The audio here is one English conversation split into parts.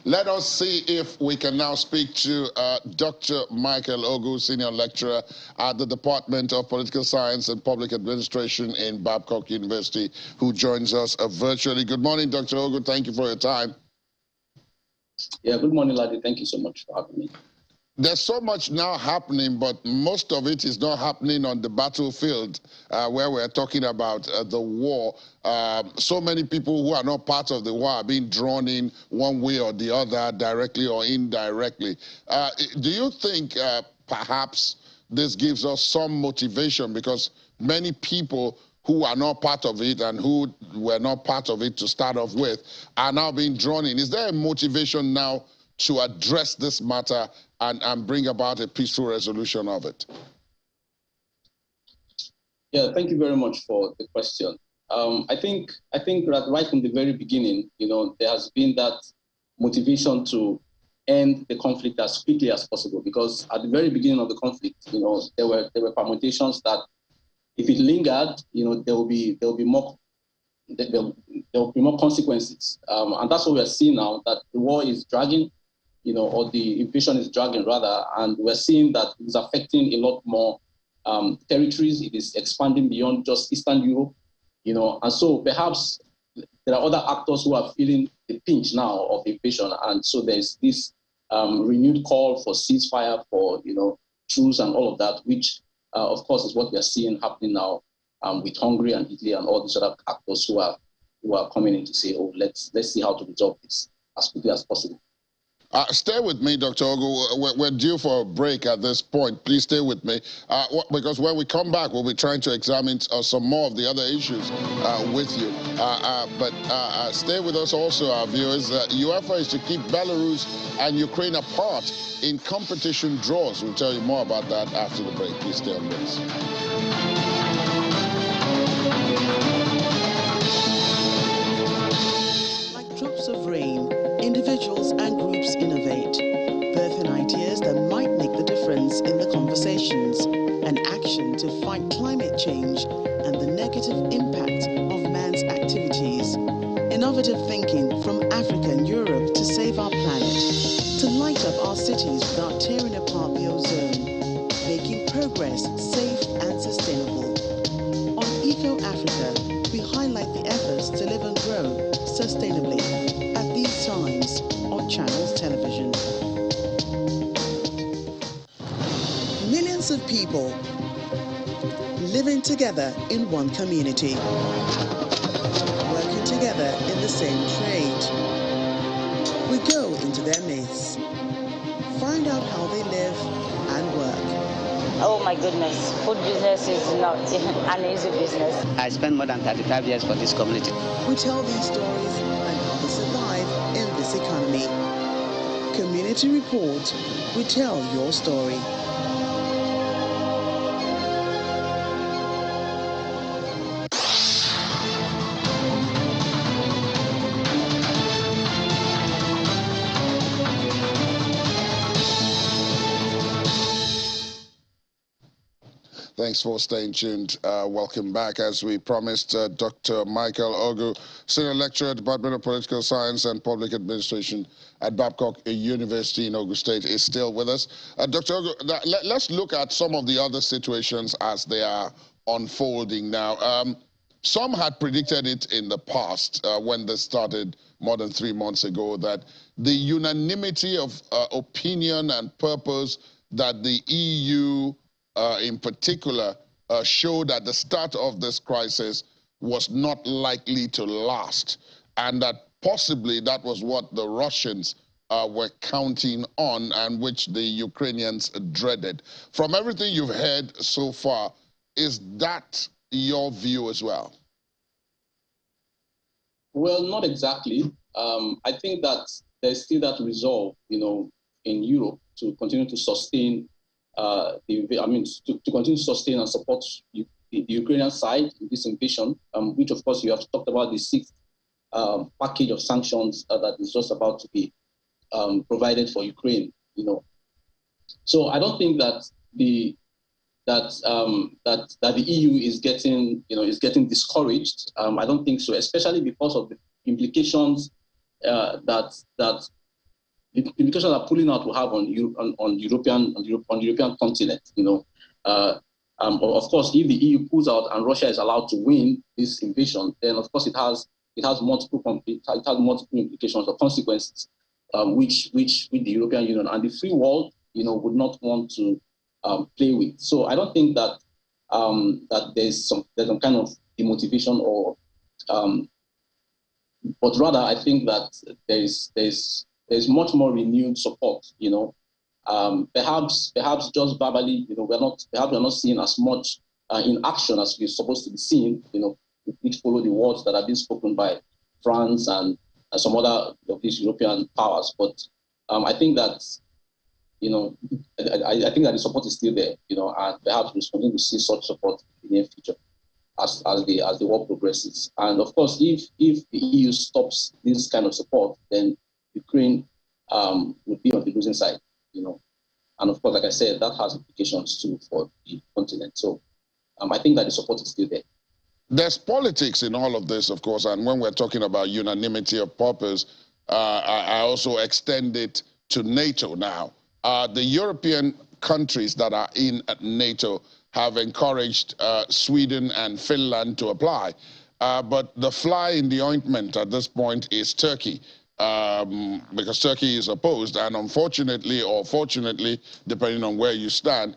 Let us see if we can now speak to Dr. Michael Ogu, Senior Lecturer at the Department of Political Science and Public Administration in Babcock University, who joins us virtually. Good morning, Dr. Ogu. Thank you for your time. Yeah, good morning, Ladi. Thank you so much for having me. There's so much now happening, but most of it is not happening on the battlefield where we're talking about the war. So many people who are not part of the war are being drawn in one way or the other, directly or indirectly. Do you think perhaps this gives us some motivation, because many people who are not part of it and who were not part of it to start off with are now being drawn in? Is there a motivation now to address this matter and bring about a peaceful resolution of it? Yeah, thank you very much for the question. I think that right from the very beginning, there has been that motivation to end the conflict as quickly as possible, because at the very beginning of the conflict, there were permutations that if it lingered, there will be more consequences, and that's what we are seeing now, that the war is dragging, or the invasion is dragging rather, and we're seeing that it's affecting a lot more territories. It is expanding beyond just Eastern Europe, and so perhaps there are other actors who are feeling the pinch now of the invasion, and so there's this renewed call for ceasefire, for truce and all of that, which of course is what we are seeing happening now with Hungary and Italy and all these other actors who are coming in to say, oh, let's see how to resolve this as quickly as possible. Stay with me, Dr. Ogu. We're due for a break at this point. Please stay with me, because when we come back, we'll be trying to examine some more of the other issues with you. But stay with us also, our viewers. UEFA is to keep Belarus and Ukraine apart in competition draws. We'll tell you more about that after the break. Please stay on this. Like drops of rain, individuals and groups innovate, birthing ideas that might make the difference in the conversations and action to fight climate change and the negative impact of man's activities. Innovative thinking from Africa and Europe to save our planet, to light up our cities without tearing apart the ozone, making progress safe and sustainable. On Eco Africa, we highlight the efforts to live and grow sustainably at these times on Channels Television. Millions of people living together in one community, working together in the same trade. We go into their midst, find out how they live and work. Oh my goodness, food business is not an easy business. I spent more than 35 years for this community. We tell these stories and how to survive in this economy. Community Report, we tell your story. Thanks for staying tuned. Welcome back. As we promised, Dr. Michael Ogu, Senior Lecturer at the Department of Political Science and Public Administration at Babcock University in Ogun State, is still with us. Dr. Ogu, let's look at some of the other situations as they are unfolding now. Some had predicted it in the past when this started more than 3 months ago, that the unanimity of opinion and purpose that the EU in particular showed at the start of this crisis was not likely to last, and that possibly that was what the Russians were counting on and which the Ukrainians dreaded. From everything you've heard so far, is that your view as well? Well, not exactly. I think that there's still that resolve, in Europe to continue to sustain to continue to sustain and support the Ukrainian side in this invasion, which of course you have talked about the 6th package of sanctions that is just about to be provided for Ukraine. So I don't think that the EU is getting discouraged. I don't think so, especially because of the implications that the implications that pulling out will have on the European continent. Of course, if the EU pulls out and Russia is allowed to win this invasion, then of course it has multiple implications or consequences, which the European Union and the free world, would not want to play with. So I don't think that that there's some kind of demotivation or, but rather I think that there's much more renewed support. Perhaps just verbally, we're not seeing as much in action as we're supposed to be seeing, which follow the words that have been spoken by France and some other of these European powers. But I think that, I think that the support is still there, and perhaps we're going to see such support in the near future as the war progresses. And of course, if the EU stops this kind of support, then Ukraine would be on the losing side, And of course, like I said, that has implications too for the continent. So I think that the support is still there. There's politics in all of this, of course, and when we're talking about unanimity of purpose, I also extend it to NATO now. The European countries that are in NATO have encouraged Sweden and Finland to apply. But the fly in the ointment at this point is Turkey, because Turkey is opposed. And unfortunately, or fortunately, depending on where you stand,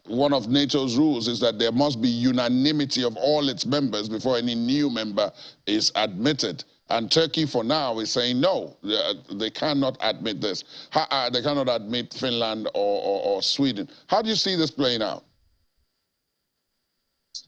one of NATO's rules is that there must be unanimity of all its members before any new member is admitted. And Turkey, for now, is saying no, they cannot admit this. They cannot admit Finland or Sweden. How do you see this playing out?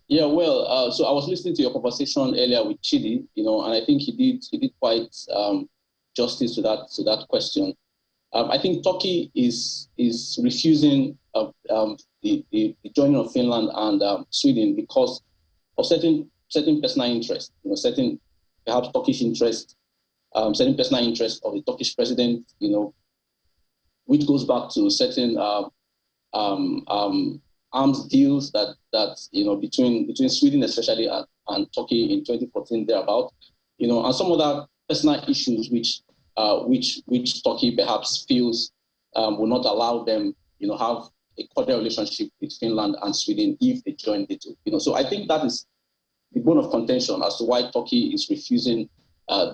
Yeah, well, so I was listening to your conversation earlier with Chidi, and I think he did quite justice to that question. I think Turkey is refusing the joining of Finland and Sweden because of certain personal interests, certain perhaps Turkish interest, certain personal interest of the Turkish president, which goes back to certain arms deals that between Sweden especially and Turkey in 2014 thereabout, and some other personal issues which Turkey perhaps feels will not allow them, have a cordial relationship with Finland and Sweden if they join NATO. So I think that is the bone of contention as to why Turkey is refusing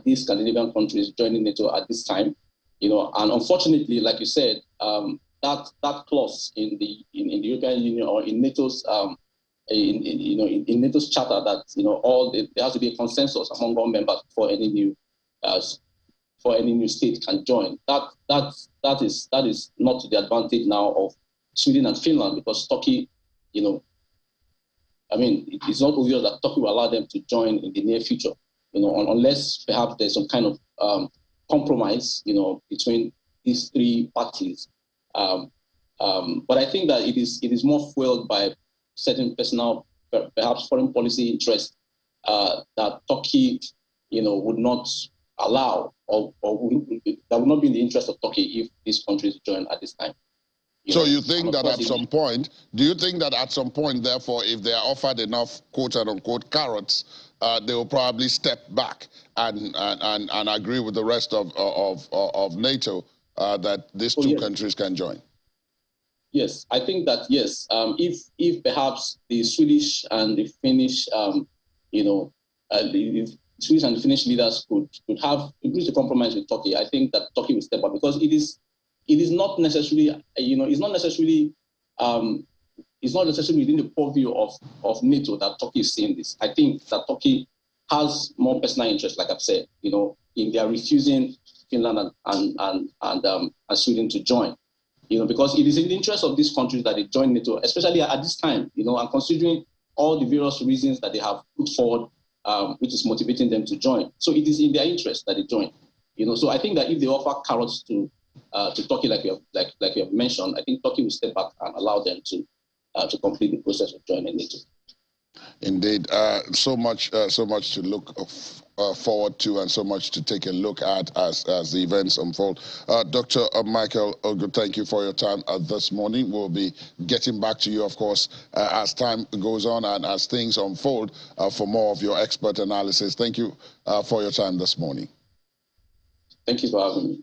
these Scandinavian countries joining NATO at this time. And unfortunately, like you said, that clause in the European Union or in NATO's in NATO's charter that there has to be a consensus among all members before any new state can join. That is not to the advantage now of Sweden and Finland, because Turkey, it's not obvious that Turkey will allow them to join in the near future, unless perhaps there's some kind of compromise, between these three parties. But I think that it is more fueled by certain personal, perhaps foreign policy interest that Turkey, would not allow, or that would not be in the interest of Turkey if these countries join at this time. So you think that at some point, do you think that at some point, therefore, if they are offered enough quote-unquote carrots, they will probably step back and agree with the rest of NATO that these two countries can join? Yes, I think that, yes. If perhaps the Swedish and the Finnish, the Swedish and the Finnish leaders could reach a compromise with Turkey, I think that Turkey will step up, because it is not necessarily, it's not necessarily within the purview of NATO that Turkey is seeing this. I think that Turkey has more personal interest, like I've said, in their refusing Finland and Sweden to join, because it is in the interest of these countries that they join NATO, especially at this time, and considering all the various reasons that they have put forward, which is motivating them to join. So it is in their interest that they join, So I think that if they offer carrots to Turkey, like you have mentioned, I think Turkey will step back and allow them to complete the process of joining NATO. Indeed, so much to look forward to, and so much to take a look at as the events unfold. Dr. Michael Ogu, thank you for your time this morning. We'll be getting back to you, of course, as time goes on and as things unfold for more of your expert analysis. Thank you for your time this morning. Thank you for having me.